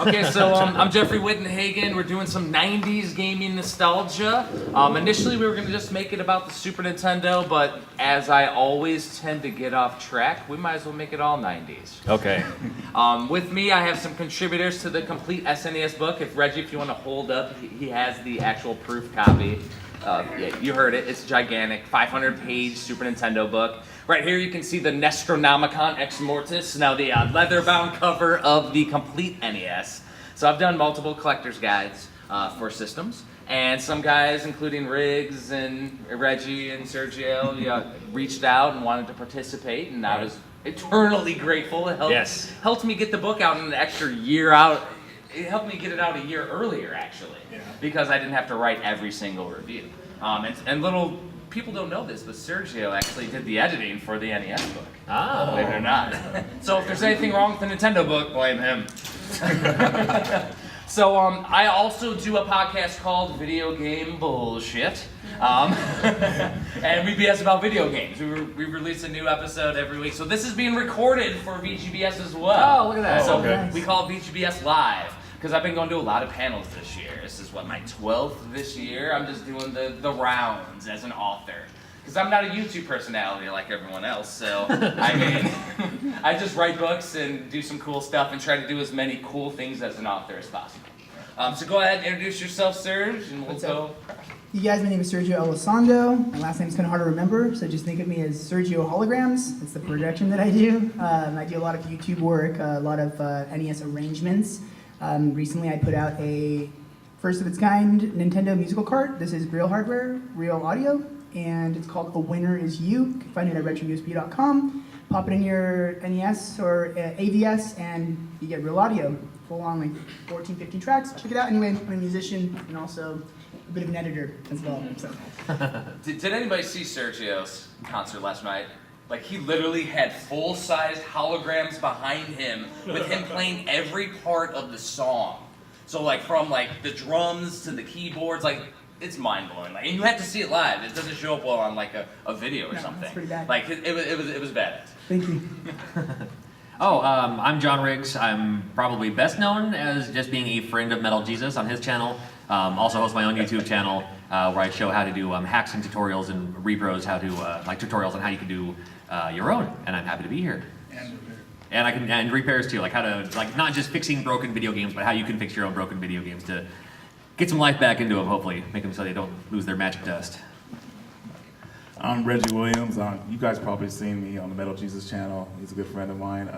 Okay, so I'm Jeffrey Wittenhagen. We're doing some 90s gaming nostalgia. Initially, we were going to just make it about the Super Nintendo, but as I always tend to get off track, we might as well make it all 90s. Okay. With me, I have some contributors to the complete SNES book. Reggie, if you want to hold up, he has the actual proof copy. Yeah, you heard it. It's gigantic, 500-page Super Nintendo book. Right here, you can see the Nestronomicon Ex Mortis, now the leather-bound cover of the complete NES. So I've done multiple collector's guides for systems, and some guys, including Riggs and Reggie and Sergio, reached out and wanted to participate, and I was eternally grateful. It helped me get the book out an extra year out. It helped me get it out a year earlier, actually, because I didn't have to write every single review. And little people don't know this, but Sergio actually did the editing for the NES book. Oh. Believe it or not. So if there's anything wrong with the Nintendo book, blame him. So I also do a podcast called Video Game Bullshit. And we BS about video games. We release a new episode every week. So this is being recorded for VGBS as well. Oh, look at that. So Okay. we call it VGBS Live. Because I've been going to a lot of panels this year. This is my 12th this year. I'm just doing the rounds as an author. Because I'm not a YouTube personality like everyone else, so I mean, I just write books and do some cool stuff and try to do as many cool things as an author as possible. So go ahead and introduce yourself, Serge, and we'll go. You guys, my name is Sergio Elisondo. My last name is kind of hard to remember, so just think of me as Sergio Holograms. It's the production that I do. I do a lot of YouTube work, a lot of NES arrangements. Recently I put out a first of its kind Nintendo musical cart. This is real hardware, real audio, and it's called A Winner Is You. You can find it at retrousb.com. Pop it in your NES or AVS and you get real audio, full on like 14, 15 tracks. Check it out. Anyway, I'm a musician and also a bit of an editor as well. So. Did anybody see Sergio's concert last night? Like, he literally had full-size holograms behind him with him playing every part of the song. So, like, from, like, the drums to the keyboards, like, it's mind-blowing. Like, and you have to see it live. It doesn't show up well on, like, a video or something. It's pretty bad. Like, it was badass. Thank you. I'm John Riggs. I'm probably best known as just being a friend of Metal Jesus on his channel. Also host my own YouTube channel where I show how to do hacks and tutorials and repros, how to like tutorials on how you can do your own, and I'm happy to be here. And repairs too, like how to not just fixing broken video games, but how you can fix your own broken video games to get some life back into them. Hopefully, make them so they don't lose their magic dust. I'm Reggie Williams. You guys probably seen me on the Metal Jesus channel. He's a good friend of mine.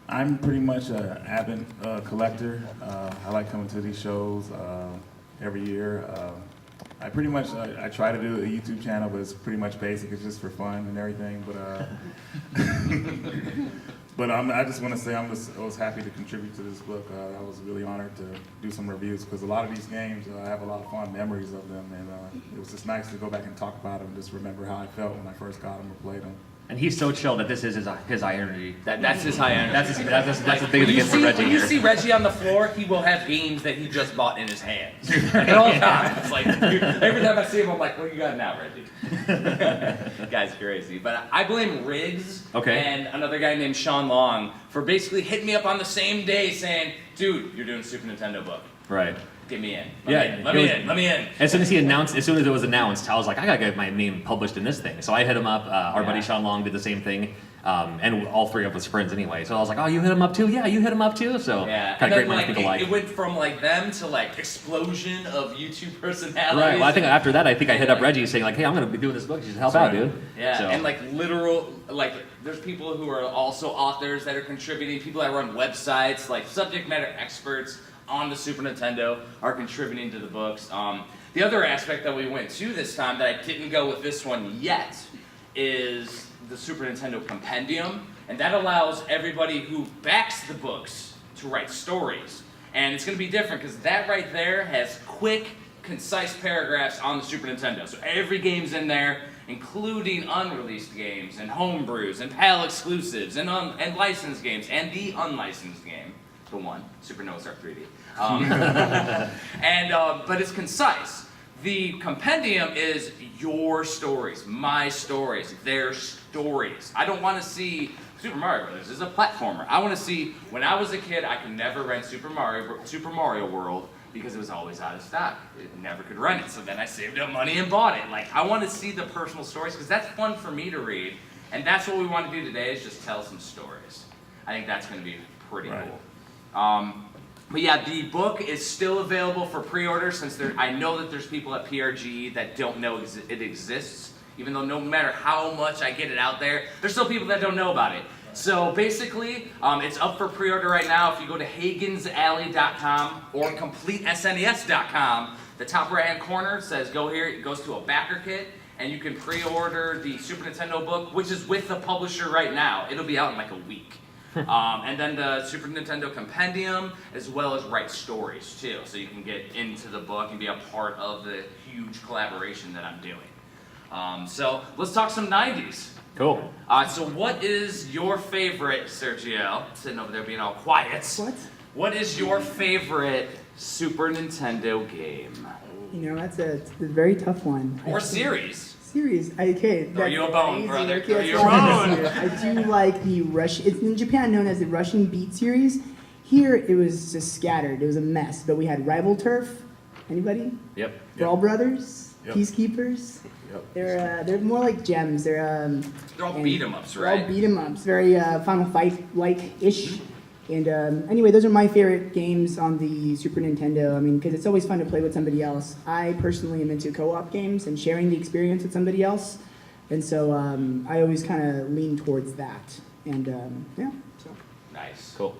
I'm pretty much an avid collector. I like coming to these shows every year. I pretty much I try to do a YouTube channel, but it's pretty much basic. It's just for fun and everything. But I just want to say I was happy to contribute to this book. I was really honored to do some reviews because a lot of these games I have a lot of fond memories of them, and it was just nice to go back and talk about them and just remember how I felt when I first got them or played them. And he's so chill that this is his high energy. That's his high energy. That's the thing that gets for Reggie When here. you see Reggie on the floor, he will have games that he just bought in his hands. At all times. Like, every time I see him, I'm like, what you got now, Reggie? Guy's crazy. But I blame Riggs and another guy named Sean Long for basically hitting me up on the same day saying, dude, you're doing a Super Nintendo book. Right. Get me in. Let me in. As soon as it was announced, I was like, I gotta get my name published in this thing. So I hit him up. Our buddy Sean Long did the same thing, and all three of us friends anyway. So I was like, oh, you hit him up too? Yeah, you hit him up too. So kind of great minds think alike. It went from like them to like explosion of YouTube personalities. Right. Well, I think after that, I hit up Reggie saying like, hey, I'm gonna be doing this book. You should help out, dude. Yeah. So. And like there's people who are also authors that are contributing. People that run websites, like subject matter experts on the Super Nintendo are contributing to the books. The other aspect that we went to this time that I didn't go with this one yet is the Super Nintendo Compendium, and that allows everybody who backs the books to write stories. And it's going to be different because that right there has quick, concise paragraphs on the Super Nintendo. So every game's in there, including unreleased games and homebrews and PAL exclusives and licensed games and the unlicensed game. The one, Super Nova Star 3D. But it's concise. The compendium is your stories, my stories, their stories. I don't want to see Super Mario Brothers is a platformer. I want to see, when I was a kid, I could never rent Super Mario World because it was always out of stock. It never could rent it, so then I saved up money and bought it. Like, I want to see the personal stories because that's fun for me to read, and that's what we want to do today is just tell some stories. I think that's going to be pretty cool. But yeah, the book is still available for pre-order since I know that there's people at PRGE that don't know it exists. Even though no matter how much I get it out there, there's still people that don't know about it. So basically, it's up for pre-order right now. If you go to HagensAlley.com or CompleteSNES.com, the top right-hand corner says go here. It goes to a backer kit, and you can pre-order the Super Nintendo book, which is with the publisher right now. It'll be out in like a week. And then the Super Nintendo Compendium, as well as write stories too, so you can get into the book and be a part of the huge collaboration that I'm doing. So let's talk some 90s. Cool. So what is your favorite, Sergio? Sitting over there being all quiet. What is your favorite Super Nintendo game? You know, it's a very tough one. Or series? Okay. Throw you a bone, brother. Okay, Throw you a bone. I do like the Russian, it's in Japan known as the Russian Beat series. Here it was just scattered, it was a mess. But we had Rival Turf, anybody? Yep. Brawl Brothers, Yep. Peacekeepers. Yep. They're more like gems. They're all beat 'em ups, they're right? all beat 'em ups, very Final Fight-like-ish. And anyway, those are my favorite games on the Super Nintendo. I mean, because it's always fun to play with somebody else. I personally am into co-op games and sharing the experience with somebody else. And so I always kind of lean towards that. And yeah, so. Nice. Cool.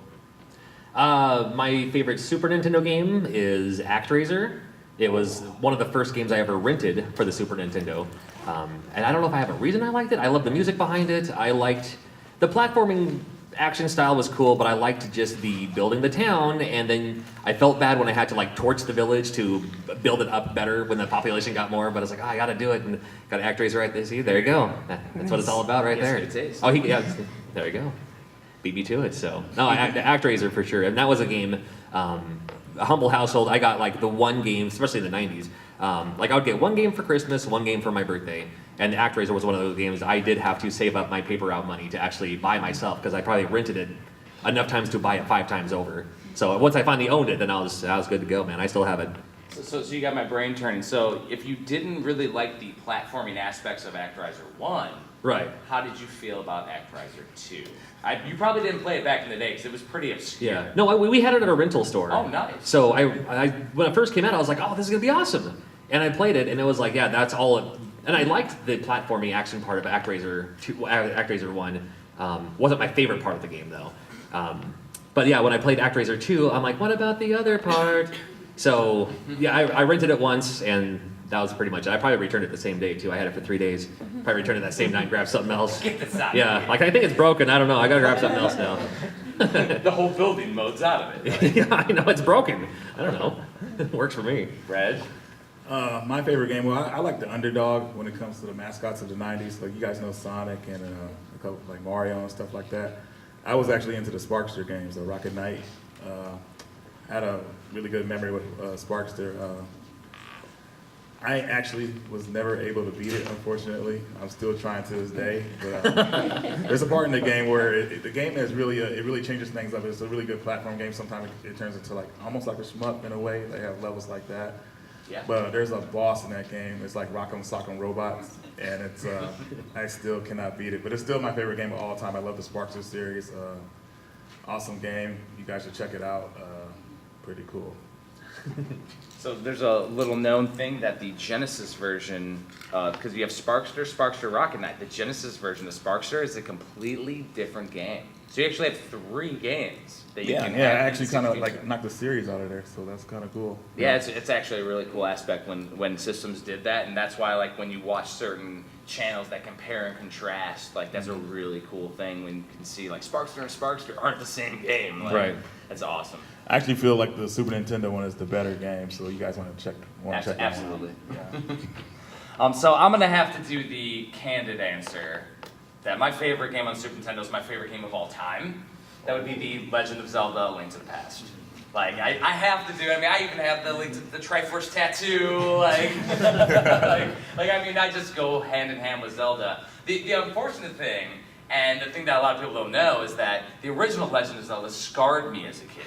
My favorite Super Nintendo game is ActRaiser. It was one of the first games I ever rented for the Super Nintendo. And I don't know if I have a reason I liked it. I love the music behind it. I liked the platforming action style was cool, but I liked just the building the town, and then I felt bad when I had to like torch the village to build it up better when the population got more, but I was like, oh, I gotta do it, and got to ActRaiser right there. See, there you go. That's what it's all about right there. Yes, it is. Oh, there you go. Beat me to it, so. No, ActRaiser for sure, and that was a game, a humble household. I got like the one game, especially in the 90s, like I would get one game for Christmas, one game for my birthday. And ActRaiser was one of those games I did have to save up my paper route money to actually buy myself, because I probably rented it enough times to buy it 5 times over. So once I finally owned it, then I was good to go, man. I still have it. So you got my brain turning. So if you didn't really like the platforming aspects of ActRaiser 1, Right. How did you feel about ActRaiser 2? You probably didn't play it back in the day because it was pretty obscure. Yeah. No, we had it at a rental store. Oh, nice. So I when it first came out, I was like, oh, this is gonna be awesome. And I played it, and it was like, yeah, that's all it. And I liked the platforming action part of ActRaiser 2, ActRaiser 1. Wasn't my favorite part of the game, though. But yeah, when I played ActRaiser 2, I'm like, what about the other part? So yeah, I rented it once, and that was pretty much it. I probably returned it the same day, too. I had it for 3 days. Probably returned it that same night and grabbed something else. Get this out of Yeah, here. like I think it's broken. I don't know. I gotta grab something else now. The whole building mode's out of it. Yeah, I know, it's broken. I don't know. It works for me. Reg? My favorite game, well, I like the underdog when it comes to the mascots of the 90s. Like, you guys know Sonic and a couple, like Mario and stuff like that. I was actually into the Sparkster games, Rocket Knight. I had a really good memory with Sparkster. I actually was never able to beat it, unfortunately. I'm still trying to this day. But there's a part in the game where the game is really, it really changes things up. It's a really good platform game. Sometimes it turns into like almost like a shmup in a way. They have levels like that. Yeah. But there's a boss in that game. It's like Rock'em Sock'em Robots, and it's I still cannot beat it. But it's still my favorite game of all time. I love the Sparkster series. Awesome game. You guys should check it out. Pretty cool. So there's a little known thing that the Genesis version, because you have Sparkster, Rocket Knight. The Genesis version of Sparkster is a completely different game. So you actually have 3 games that you can I have. actually kind of like knocked the series out of there, so that's kind of cool. Yeah, it's actually a really cool aspect when systems did that, and that's why like when you watch certain channels that compare and contrast, like that's a really cool thing when you can see like Sparkster and Sparkster aren't the same game. Like, Right. That's awesome. I actually feel like the Super Nintendo one is the better game, so you guys want to check that one. Absolutely. So I'm gonna have to do the candid answer that my favorite game on Super Nintendo is my favorite game of all time. That would be the Legend of Zelda: A Link to the Past. Like, I have to do it. I mean, I even have the link to the Triforce tattoo. Like, I mean, I just go hand in hand with Zelda. The unfortunate thing, and the thing that a lot of people don't know, is that the original Legend of Zelda scarred me as a kid.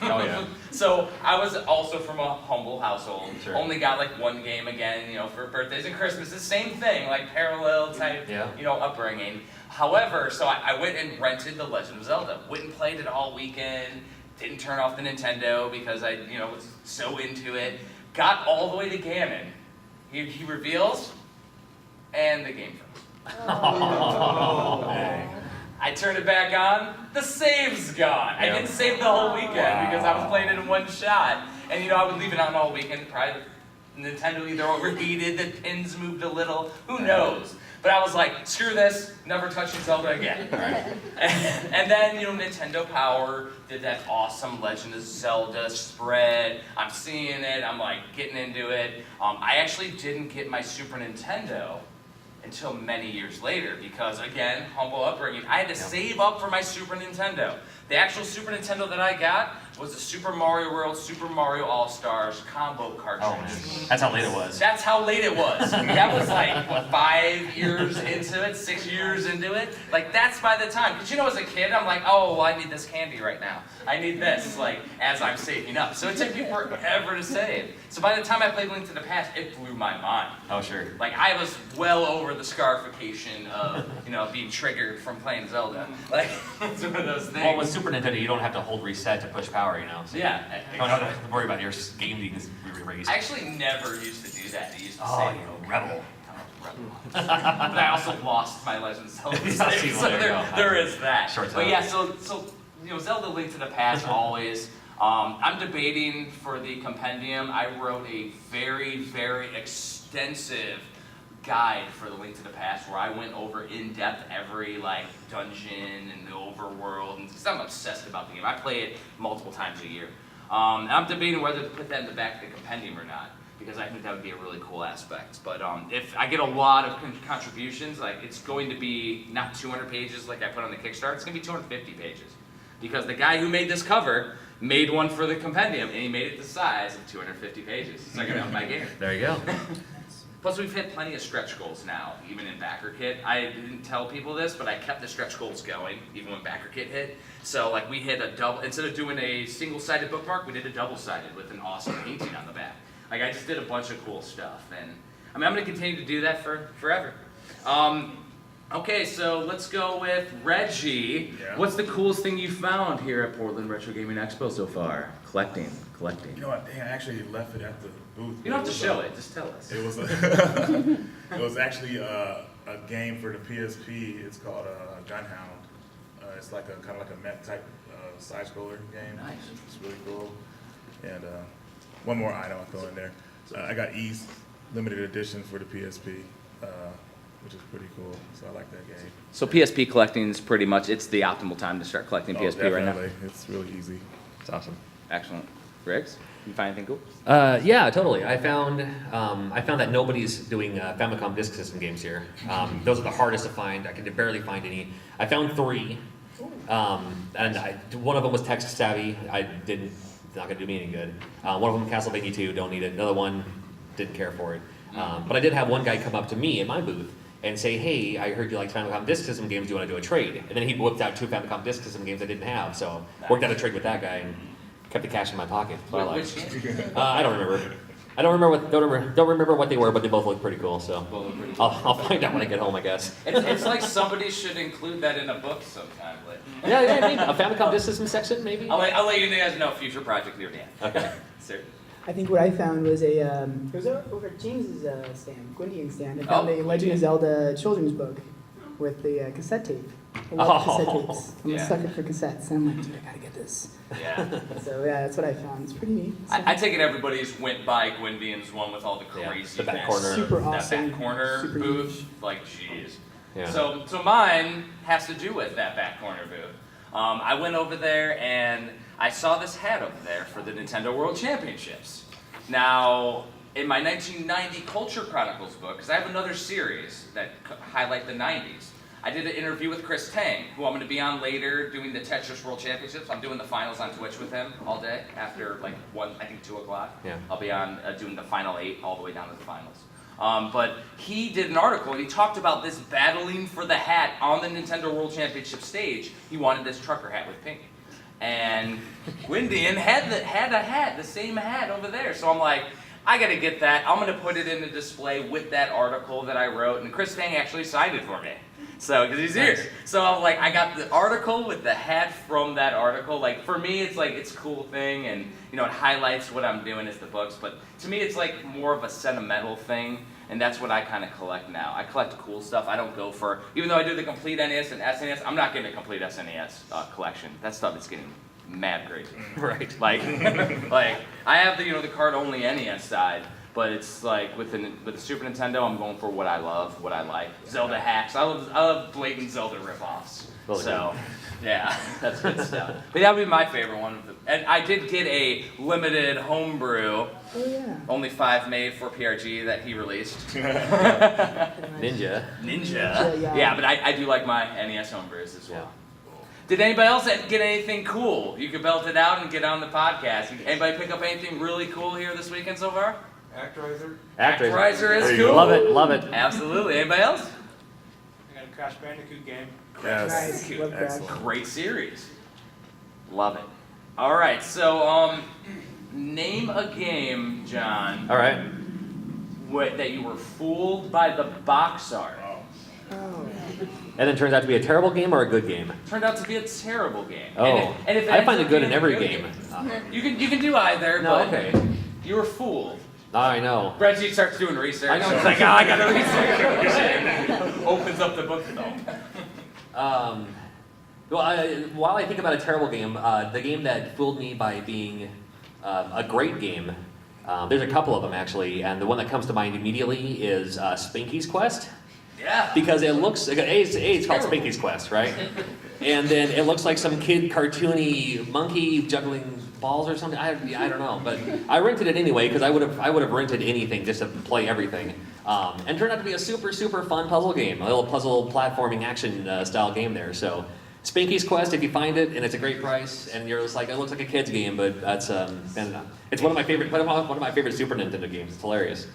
Oh yeah. So I was also from a humble household. Sure. Only got like one game again, you know, for birthdays and Christmas. The same thing, like parallel type, you know, upbringing. However, so I went and rented The Legend of Zelda. Went and played it all weekend. Didn't turn off the Nintendo because I, you know, was so into it. Got all the way to Ganon. He reveals, and the game froze. I turned it back on, the save's gone. I didn't save the whole weekend because I was playing it in one shot. And you know, I would leave it on all weekend. Probably the Nintendo either overheated, the pins moved a little, who knows? But I was like, screw this, never touching Zelda again. And then, you know, Nintendo Power did that awesome Legend of Zelda spread. I'm seeing it, I'm like getting into it. I actually didn't get my Super Nintendo until many years later because, again, humble upbringing. I had to save up for my Super Nintendo. The actual Super Nintendo that I got was the Super Mario World, Super Mario All-Stars combo cartridge. Oh man, that's how late it was. That's how late it was. That was like, what, 5 years into it, 6 years into it? Like, that's by the time. Because you know, as a kid, I'm like, oh, well, I need this candy right now. I need this, like, as I'm saving up. So it took me forever to save. So by the time I played Link to the Past, it blew my mind. Oh sure. Like, I was well over the scarification of, you know, being triggered from playing Zelda. Like, it's one of those things. Well, with Super Nintendo, you don't have to hold reset to push power, you know. So Yeah. you don't have to worry about your game being erased. I actually never used to do that. I used to Oh, say, you rebel. But I also lost my Legend of Zelda Yeah, save, see, so well, there you go. there is that. Short But time. yeah, so you know, Zelda Link to the Past always. I'm debating for the compendium. I wrote a very, very extensive guide for the Link to the Past where I went over in depth every like dungeon and the overworld, and because I'm obsessed about the game. I play it multiple times a year. And I'm debating whether to put that in the back of the compendium or not, because I think that would be a really cool aspect. But if I get a lot of contributions, like it's going to be not 200 pages like I put on the Kickstarter, it's going to be 250 pages. Because the guy who made this cover made one for the compendium, and he made it the size of 250 pages. So I can up my game. There you go. Plus, we've hit plenty of stretch goals now, even in Backer Kit. I didn't tell people this, but I kept the stretch goals going, even when Backer Kit hit. So, like, we hit a double, instead of doing a single-sided bookmark, we did a double-sided with an awesome painting on the back. Like, I just did a bunch of cool stuff, and I mean, I'm going to continue to do that forever. Okay, so let's go with Reggie. Yeah. What's the coolest thing you found here at Portland Retro Gaming Expo so far? Collecting. You know what? Dang, I actually left it at the booth. You don't have to show it, just tell us. It was it was actually a game for the PSP. It's called Gunhound. It's like a kind of like a mech type side scroller game. Nice. It's really cool. And one more item I'll throw in there. I got East limited edition for the PSP, which is pretty cool. So I like that game. So PSP collecting is pretty much, it's the optimal time to start collecting PSP right now. Definitely. It's really easy. It's awesome. Excellent. Riggs, you find anything cool? Yeah, totally. I found that nobody's doing Famicom Disk System games here. Those are the hardest to find. I could barely find any. I found 3, and one of them was text savvy. It's not gonna do me any good. One of them Castlevania 2, don't need it. Another one, didn't care for it. But I did have one guy come up to me at my booth and say, hey, I heard you like Famicom Disk System games, do you want to do a trade? And then he whipped out 2 Famicom Disk System games I didn't have, so worked out a trade with that guy and kept the cash in my pocket. Which game? I don't remember. Don't remember what they were, but they both look pretty cool. So I'll find out when I get home, I guess. It's like somebody should include that in a book sometime. Like. Yeah, maybe a Famicom Disk System section, maybe. I'll let you guys know, future project near Dan. Okay. Sir. I think what I found was it was over at James's stand, Gwyndian's stand. I found a Legend of Zelda children's book with the cassette tape. I love cassette tapes. I'm a sucker for cassettes. And I'm like, dude, I gotta get this. Yeah. So yeah, that's what I found. It's pretty neat. So, I take it everybody's went by Gwyndian's one with all the crazy the back events. corner. Super That awesome. back corner Super booth, huge. like jeez. Yeah. So mine has to do with that back corner booth. I went over there and I saw this hat over there for the Nintendo World Championships. Now, in my 1990 Culture Chronicles book, because I have another series that highlight the 90s, I did an interview with Chris Tang, who I'm going to be on later doing the Tetris World Championships. I'm doing the finals on Twitch with him all day after like 2 o'clock. Yeah. I'll be on doing the final 8 all the way down to the finals. But he did an article and he talked about this battling for the hat on the Nintendo World Championship stage. He wanted this trucker hat with pink. And Gwyndian had a hat, the same hat over there. So I'm like, I gotta get that. I'm gonna put it in the display with that article that I wrote. And Chris Tang actually signed it for me. So, because he's here. So I'm like, I got the article with the hat from that article. Like, for me, it's like, it's a cool thing. And, you know, it highlights what I'm doing as the books. But to me, it's like more of a sentimental thing. And that's what I kind of collect now. I collect cool stuff. I don't go for, even though I do the complete NES and SNES, I'm not getting a complete SNES collection. That stuff is getting mad crazy. Right. Like, like I have the, you know, the card-only NES side, but it's like with the Super Nintendo, I'm going for what I love, what I like. Zelda hacks. I love blatant Zelda ripoffs. Really So, yeah, that's good stuff. But that would be my favorite one. And I did get a limited homebrew. Oh yeah. Only 5 made for PRGE that he released. Ninja. Ninja. Yeah. Yeah, but I do like my NES homebrews as well. Yeah. Did anybody else get anything cool? You could belt it out and get on the podcast. Anybody pick up anything really cool here this weekend so far? Actorizer. Actorizer is There you cool. go. Love it, love it. Absolutely. Anybody else? I got a Crash Bandicoot game. Yes. Nice. Love that. Excellent. Great series. Love it. All right, so name a game, John, All right. that you were fooled by the box art. Oh. And then turns out to be a terrible game or a good game? Turned out to be a terrible game. Oh, and if it I ends find up it good being in a every good game. You can do either, No, but okay. you were fooled. I know. Reggie starts doing research. I know. He's like, oh, I gotta research. Opens up the book though. While I think about a terrible game, the game that fooled me by being a great game, there's a couple of them actually, and the one that comes to mind immediately is Spinky's Quest. Yeah. Because it looks, it's called Spinky's Quest, right? And then it looks like some kid cartoony monkey juggling balls or something. I don't know, but I rented it anyway because I would have rented anything just to play everything. And turned out to be a super fun puzzle game, a little puzzle platforming action style game there. So Spinky's Quest, if you find it and it's a great price, and you're just like, it looks like a kid's game, but that's it's one of my favorite Super Nintendo games. It's hilarious.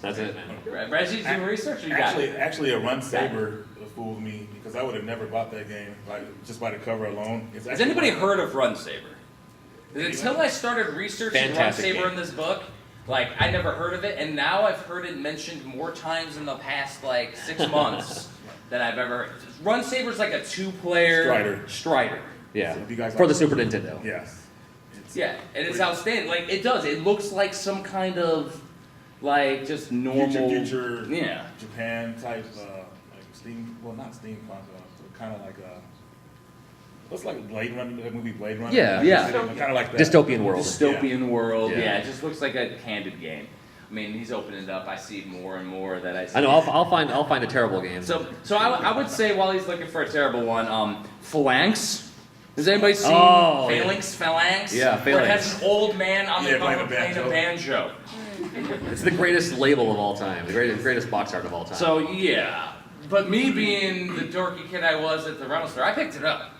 That's it, man. Reggie's doing research. Or you got it? Actually, a Run Saber fooled me because I would have never bought that game just by the cover alone. Has anybody heard of Run Saber? Until I started researching Fantastic Run Saber game. in this book, like I never heard of it, and now I've heard it mentioned more times in the past like 6 months than I've ever heard. Run Saber's like a 2-player Strider. Yeah. So if you guys For like- the Super Nintendo. Yes. Yeah, and it's outstanding. Like it does. It looks like some kind of like just normal. Get your Yeah. Japan type like steam. Well, not steampunk. Kind of like a. What's like Blade Runner? The movie Blade Runner. Yeah, yeah. Kind of like that. Dystopian world. Dystopian world. Yeah. Yeah, it just looks like a candid game. I mean, he's opening it up. I see more and more that I see. I know. I'll find a terrible game. So I would say while he's looking for a terrible one, Phalanx. Has anybody seen Oh, yeah. Phalanx? Yeah, Where it has Phalanx. an old man on the Yeah, cover playing playing a a banjo. It's the greatest label of all time. The greatest box art of all time. So yeah, but me being the dorky kid I was at the rental store, I picked it up.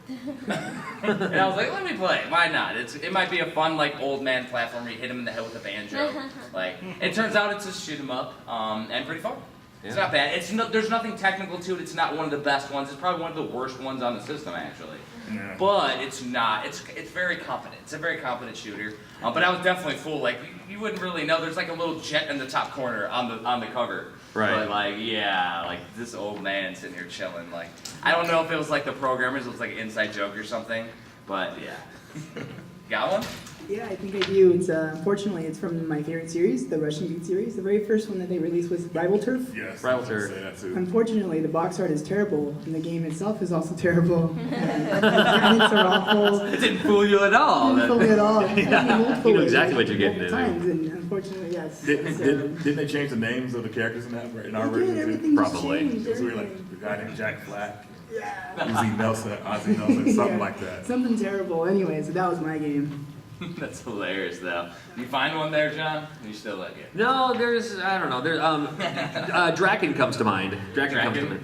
And I was like, let me play. Why not? It might be a fun like old man platform where you hit him in the head with a banjo. Like it turns out it's a shoot 'em up and pretty fun. It's Yeah. not bad. There's nothing technical to it. It's not one of the best ones. It's probably one of the worst ones on the system actually. Yeah. But it's not. It's very competent. It's a very competent shooter. But I was definitely fooled. Like you wouldn't really know. There's like a little jet in the top corner on the cover. Right. But like yeah, like this old man sitting here chilling. Like I don't know if it was like the programmers. It was like an inside joke or something. But yeah. Got one? Yeah, I think I do. It's unfortunately it's from my favorite series, the Russian Beat series. The very first one that they released was Rival Turf. Yes. Rival I was gonna Turf. say that too. Unfortunately, the box art is terrible, and the game itself is also terrible. The mechanics are awful. It didn't fool you at all. Didn't fool me at all. Yeah, you know exactly what you're getting multiple into. times, and unfortunately, yes. Didn't they change the names of the characters in that? In our They did, version? everything was Probably. changed, Because we were like everything. the guy named Jack Flack, Yeah. Ozzy Nelson, something Yeah, like that. Something terrible. Anyway, so that was my game. That's hilarious, though. You find one there, John? You still like it? No, there's, I don't know, Draken comes to mind. Draken comes to mind.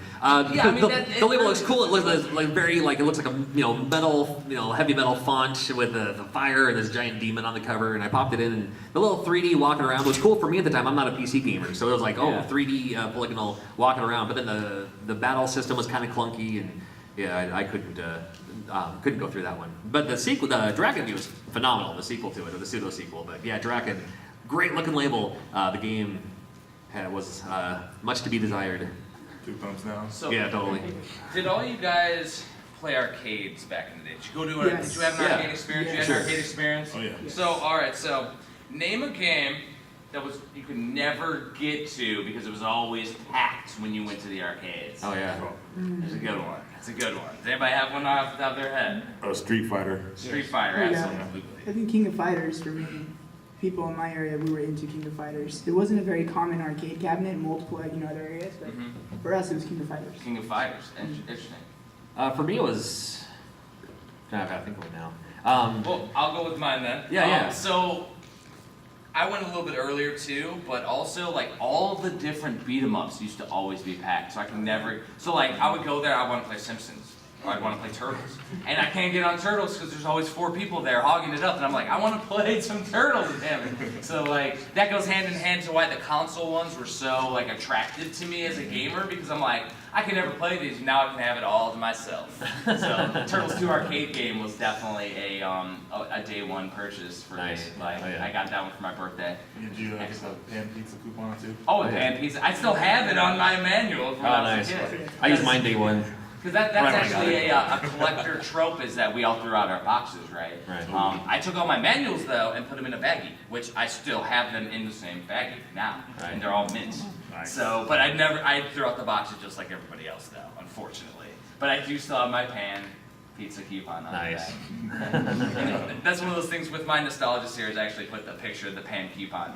Yeah, I mean, the label looks cool. It looks like very, like, it looks like a, metal, heavy metal font with the fire and this giant demon on the cover, and I popped it in, and the little 3D walking around was cool for me at the time. I'm not a PC gamer, so it was like, Yeah. 3D polygonal walking around, but then the battle system was kind of clunky, and yeah, I couldn't go through that one. But the sequel, the Draken View was phenomenal, the sequel to it, or the pseudo-sequel. But yeah, Draken, great looking label. The game was much to be desired. 2 thumbs down. So, Yeah, totally. did all you guys play arcades back in the day? Did you go to a, Yes. did you have an Yeah. arcade experience? Yeah. You had Sure. an arcade experience? Oh, yeah. So, alright, so name a game that was you could never get to because it was always packed when you went to the arcades. Oh yeah. There's a good one. That's a good one. Does anybody have one off the top of their head? Street Fighter. Street Fighter, Oh, yeah. absolutely. I think King of Fighters for me. People in my area, we were into King of Fighters. It wasn't a very common arcade cabinet in multiple, other areas, but for us, it was King of Fighters. King of Fighters. Interesting. For me, it was. I gotta think of it now. Well, I'll go with mine then. Yeah. So, I went a little bit earlier too, but also like all the different beat 'em ups used to always be packed, so I can never. So like I would go there, I want to play Simpsons, or I'd want to play Turtles, and I can't get on Turtles because there's always 4 people there hogging it up, and I'm like, I want to play some Turtles, damn it. So like that goes hand in hand to why the console ones were so like attractive to me as a gamer, because I'm like, I can never play these, now I can have it all to myself. So the Turtles 2 arcade game was definitely a day one purchase for Nice. me. Like Oh, yeah. I got that one for my birthday. Did you get the pan pizza coupon too? Oh, yeah. and pizza. I still have it on my manual from when I was nice. a kid. I used mine day one. Because that's Right when I got actually it. a collector trope, is that we all threw out our boxes, right? Right. I took all my manuals though and put them in a baggie, which I still have them in the same baggie now, Right. and they're all mint. Nice. So, but I threw out the boxes just like everybody else though, unfortunately. But I do still have my pan pizza coupon on Nice. the back. That's one of those things with my nostalgia series. I actually put the picture of the pan coupon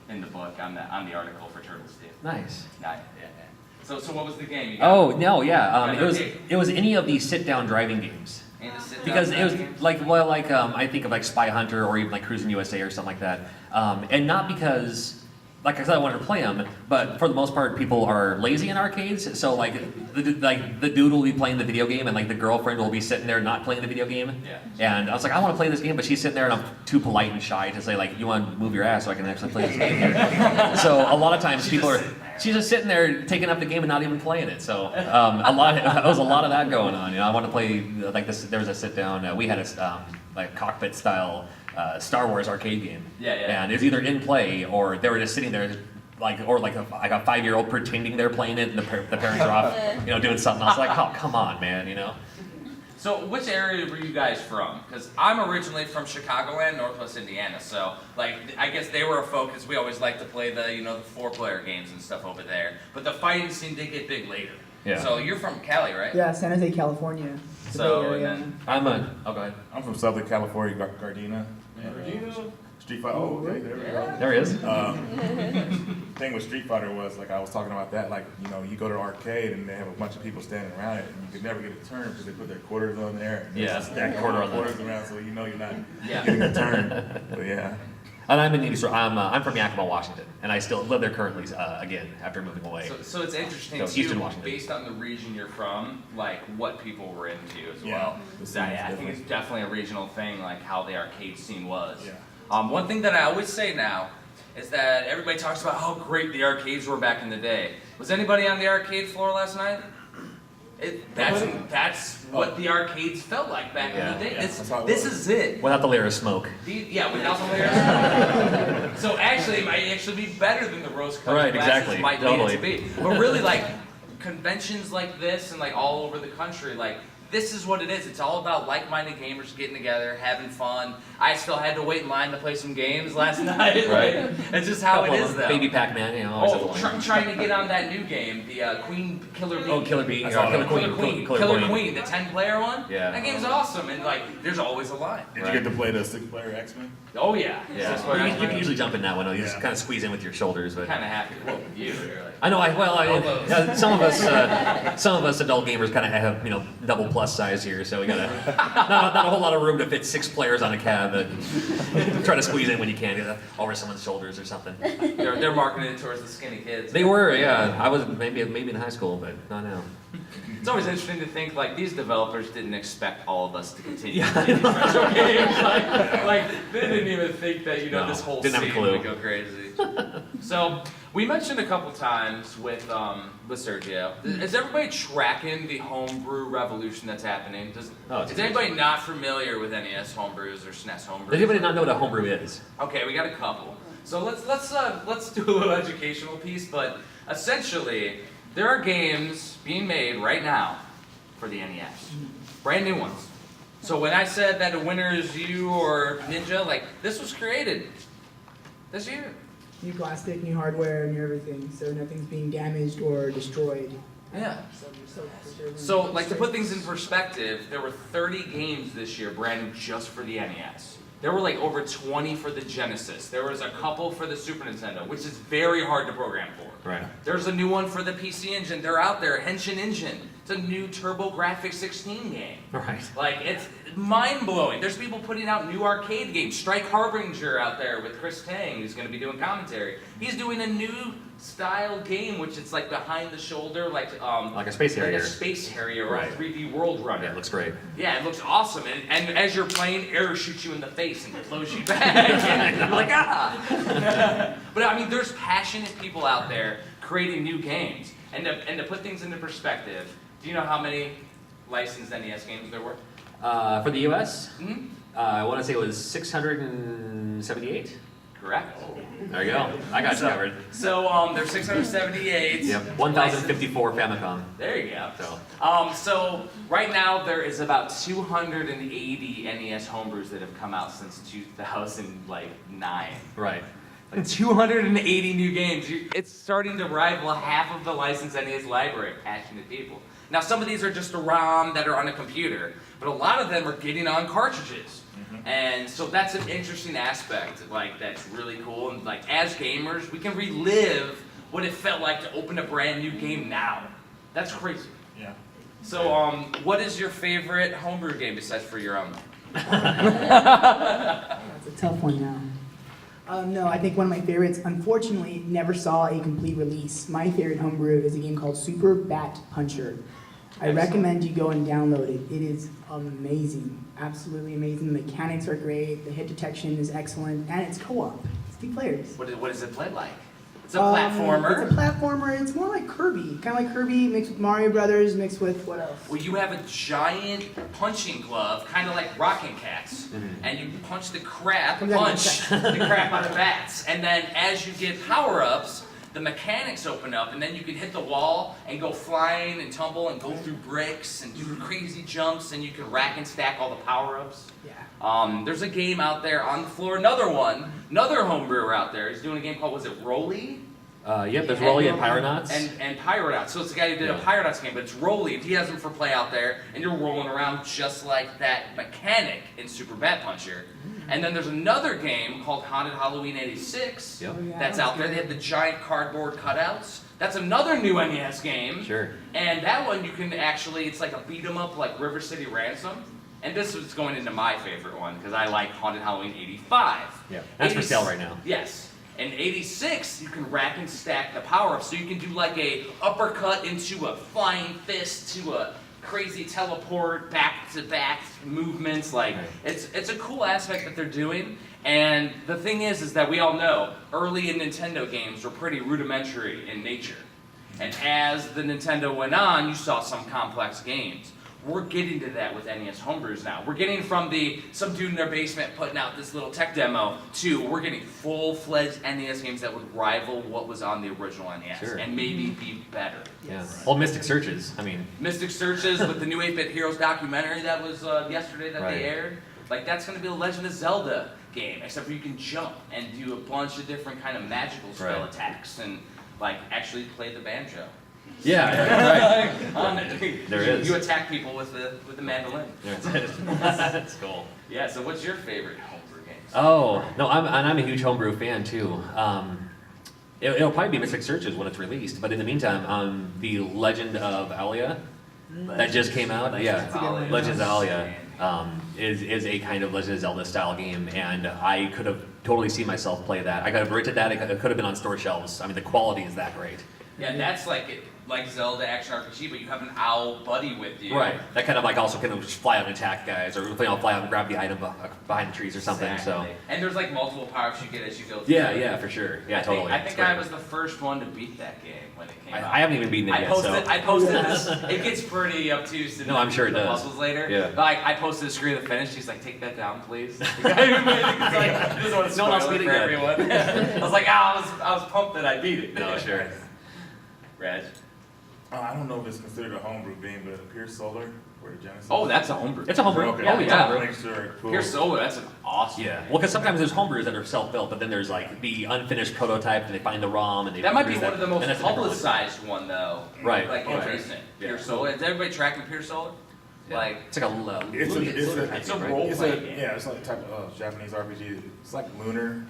in the book on the article for Turtles 2. Nice. Yeah. So what was the game? You got? Oh no, yeah. Right, It was any of these sit-down driving games. And to sit down Because it was games? I think of like Spy Hunter or even like Cruising USA or something like that, and not because, like I said, I wanted to play them, but for the most part, people are lazy in arcades. So like the dude will be playing the video game, and like the girlfriend will be sitting there not playing the video game. Yeah. And I was like, I want to play this game, but she's sitting there, and I'm too polite and shy to say like, you want to move your ass so I can actually play this game here. So a lot of times she's just sitting there taking up the game and not even playing it. So there was a lot of that going on. I want to play like this. There was a sit down. We had a like cockpit style Star Wars arcade game. Yeah. And it was either in play or they were just sitting there. Like a 5-year-old pretending they're playing it, and the parents are off, doing something else. Like, oh, come on, man, So which area were you guys from? Because I'm originally from Chicagoland, Northwest Indiana. So like I guess they were a focus. We always like to play the the 4-player games and stuff over there. But the fighting scene did get big later. Yeah. So you're from Cali, right? Yeah, San Jose, California. It's a So, Bay Area. and Oh, go ahead. I'm from Southern California, Gardena. Street Fighter. Oh, okay, there we go. There he is. Thing with Street Fighter was like I was talking about that. Like you go to an arcade and they have a bunch of people standing around it, and you could never get a turn because they put their quarters on there. And Yeah, stack quarter on there. quarters around, so you're not Yeah. getting a turn. But yeah. And I'm in East. I'm from Yakima, Washington, and I still live there currently. Again, after moving away. so it's interesting So, too, Eastern Washington. based on the region you're from, like what people were into as Yeah, well. the So, scene is I think different. it's definitely a regional thing, like how the arcade scene was. Yeah. One thing that I always say now is that everybody talks about how great the arcades were back in the day. Was anybody on the arcade floor last night? That's what the arcades felt like back in the day. Yeah. This is it. Without the layer of smoke. Without the layers. So actually, it might actually be better than the rose-colored Right, glasses exactly, might totally. need it to be. But really, like conventions like this and like all over the country, like this is what it is. It's all about like-minded gamers getting together, having fun. I still had to wait in line to play some games last night. Right. It's just how it is, though. Baby Pac-Man, always has a line. Trying to get on that new game, the Queen Killer Bee. Oh, Killer Bee. That's all Killer I Queen. Killer Queen, the 10-player one. Yeah. That game's awesome, and like, there's always a line. Did you get to play the 6-player X-Men? Oh yeah. Yeah. You can usually jump in that one. You just kind of squeeze in with your shoulders, but. Kind of happy. Well, you really. I know. Almost. Some of us adult gamers kind of have double plus size here, so we got not a whole lot of room to fit 6 players on a cab and try to squeeze in when you can, over someone's shoulders or something. They're marketing it towards the skinny kids. They were, yeah. I was maybe in high school, but not now. It's always interesting to think like these developers didn't expect all of us to continue to play these retro games. Like they didn't even think that No, this whole didn't have a scene clue. would go crazy. So we mentioned a couple times with Sergio. Is everybody tracking the homebrew revolution that's happening? Is anybody not familiar with NES homebrews or SNES homebrews? Does anybody not know what a homebrew is? Okay, we got a couple. So let's do a little educational piece. But essentially, there are games being made right now for the NES, brand new ones. So when I said that the winner is you or Ninja, like this was created this year. New plastic, new hardware, new everything, so nothing's being damaged or destroyed. Yeah. So, for sure, So like to put things in perspective, there were 30 games this year brand new just for the NES. There were like over 20 for the Genesis. There was a couple for the Super Nintendo, which is very hard to program for. Right. There's a new one for the PC Engine. They're out there, Henshin Engine. It's a new TurboGrafx 16 game. Right. Like, it's mind-blowing. There's people putting out new arcade games. Strike Harbinger out there with Chris Tang, who's going to be doing commentary. He's doing a new style game, which it's like behind the shoulder, like a Space Harrier. Like a Space Harrier or Right. a 3D World Runner. Yeah, it looks great. Yeah, it looks awesome. And as you're playing, air shoots you in the face and blows you back. And you're like, ah! But I mean, there's passionate people out there creating new games. And to put things into perspective, do you know how many licensed NES games there were? For the US, Hmm? I want to say it was 678. Correct. There you go. I got you covered. So there's 678. Yep. 1,054 Famicom. There you go. So. So right now there is about 280 NES homebrews that have come out since 2009. Right. Like 280 new games. It's starting to rival half of the licensed NES library of passionate people. Now some of these are just a ROM that are on a computer, but a lot of them are getting on cartridges. And so that's an interesting aspect, like that's really cool. And like as gamers, we can relive what it felt like to open a brand new game now. That's crazy. Yeah. So what is your favorite homebrew game besides for your own? That's a tough one now. No, I think one of my favorites, unfortunately, never saw a complete release. My favorite homebrew is a game called Super Bat Puncher. I recommend you go and download it. It is amazing, absolutely amazing. The mechanics are great, the hit detection is excellent, and it's co-op. It's 2 players. What does it play like? It's a platformer. It's a platformer. It's more like Kirby, kind of like Kirby mixed with Mario Brothers, mixed with what else? Well, you have a giant punching glove, kind of like Rockin' Cats, and you punch the crap out of bats. And then as you get power-ups, the mechanics open up, and then you can hit the wall and go flying and tumble and go through bricks and do crazy jumps, and you can rack and stack all the power-ups. Yeah. There's a game out there on the floor, another homebrewer out there is doing a game called, was it Rolly? Yep, there's Rolly and Pyronauts. And Pyronauts. So it's a guy who did a Pyronauts game, but it's Rolly. He has them for play out there, and you're rolling around just like that mechanic in Super Bat Puncher. And then there's another game called Haunted Halloween 86 Yep. that's out there. They have the giant cardboard cutouts. That's another new NES game. Sure. And that one you can actually, it's like a beat 'em up like River City Ransom. And this is going into my favorite one because I like Haunted Halloween 85. Yeah, that's for sale right now. Yes. In 86, you can rack and stack the power-ups. So you can do like a uppercut into a flying fist to a crazy teleport, back-to-back movements. Like, it's a cool aspect that they're doing. And the thing is that we all know early in Nintendo games were pretty rudimentary in nature. And as the Nintendo went on, you saw some complex games. We're getting to that with NES homebrews now. We're getting from some dude in their basement putting out this little tech demo to we're getting full-fledged NES games that would rival what was on the original NES Sure. and maybe be better. Yeah. Old Mystic Searches. I mean. Mystic Searches with the new 8-Bit Heroes documentary that was yesterday that Right. they aired. Like that's going to be a Legend of Zelda game, except for you can jump and do a bunch of different kind of magical spell Right. attacks and like actually play the banjo. Yeah, right. There is. You attack people with the mandolin. That's cool. Yeah. So what's your favorite homebrew game? Oh, no, I'm a huge homebrew fan too. It'll probably be Mystic Searches when it's released, but in the meantime, the Legend of Alia that just came out. Legends of Zelda. Legends of Zelda is a kind of Legend of Zelda style game, and I could have totally seen myself play that. I could have rented that. It could have been on store shelves. I mean, the quality is that great. Yeah, that's like Zelda action RPG, but you have an owl buddy with you. Right. That kind of like also can just fly out and attack guys, or fly out and grab the item behind the trees or something. Exactly. So. And there's like multiple powers you get as you go through. Yeah, for sure. Yeah, totally. I think I was the first one to beat that game when it came out. I haven't even beaten it yet. I posted this. It gets pretty obtuse to No, I'm sure it the does. puzzles later. Yeah. But I posted a screen of the finish. He's like, "Take that down, please." It's like, this is what it's No one else beat it for yet. everyone. I was like, I was pumped that I beat it. No, sure. Reg. I don't know if it's considered a homebrew game, but Pierce Solar for the Genesis. Oh, that's a homebrew. It's a homebrew. Okay. Oh, yeah. Yeah. Make sure. Cool. Pure Solar, that's an awesome. Yeah. Well, because sometimes there's homebrews that are self-built, but then there's like the unfinished prototype, and they find the ROM, and they. That might be produce one of the and most that's a different one. publicized one though. Right. Like Okay. recent. Yeah. Pure Solar. Is everybody tracking Pure Solar? Yeah. Like It's like a It's a- Lunar it's a- type it's a thing, right? role- It's playing game. yeah, it's like a type of Japanese RPG. It's like Lunar.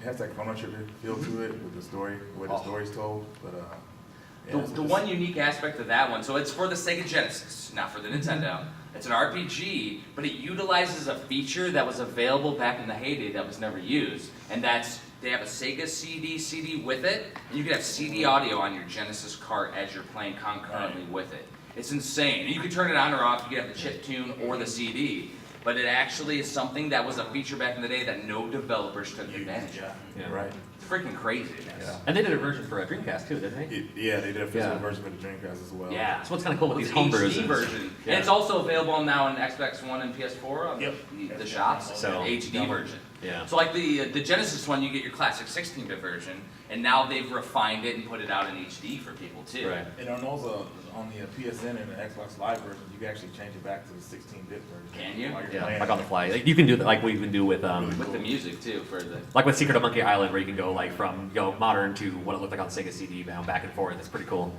It has that Chrono Trigger feel to it with the story, the way the Oh. story's told. But yeah, the it's- one unique aspect of that one, so it's for the Sega Genesis, not for the Nintendo. It's an RPG, but it utilizes a feature that was available back in the heyday that was never used, and that's they have a Sega CD with it, and you can have CD audio on your Genesis cart as you're playing concurrently with it. It's insane. And you can turn it on or off. You can have the chip tune or the CD, but it actually is something that was a feature back in the day that no developers took advantage of. Yeah. Right. It's freaking crazy. Yeah. And they did a version for a Dreamcast too, didn't they? Yeah, they did a physical Yeah. version for the Dreamcast as well. Yeah. That's what's kind of cool with It's these homebrews. HD is- version. Yeah. And it's also available now on Xbox One and PS4 on Yep. the shops. So- HD version. Yeah. So like the Genesis one, you get your classic 16-bit version, and now they've refined it and put it out in HD for people too. Right. And on those, on the PSN and the Xbox Live version, you can actually change it back to the 16-bit version. Can you? While you're Yeah, playing like it. on the fly. Like, you can do that, like we even do with With the music too for the. like with Secret of Monkey Island, where you can go like from modern to what it looked like on Sega CD, back and forth. It's pretty cool.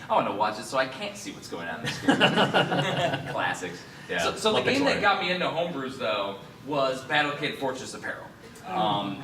I want to watch it so I can't see what's going on in the screen. Classics. Yeah, So the love game that Pixel got me into homebrews though was Battle Kid Fortress Apparel.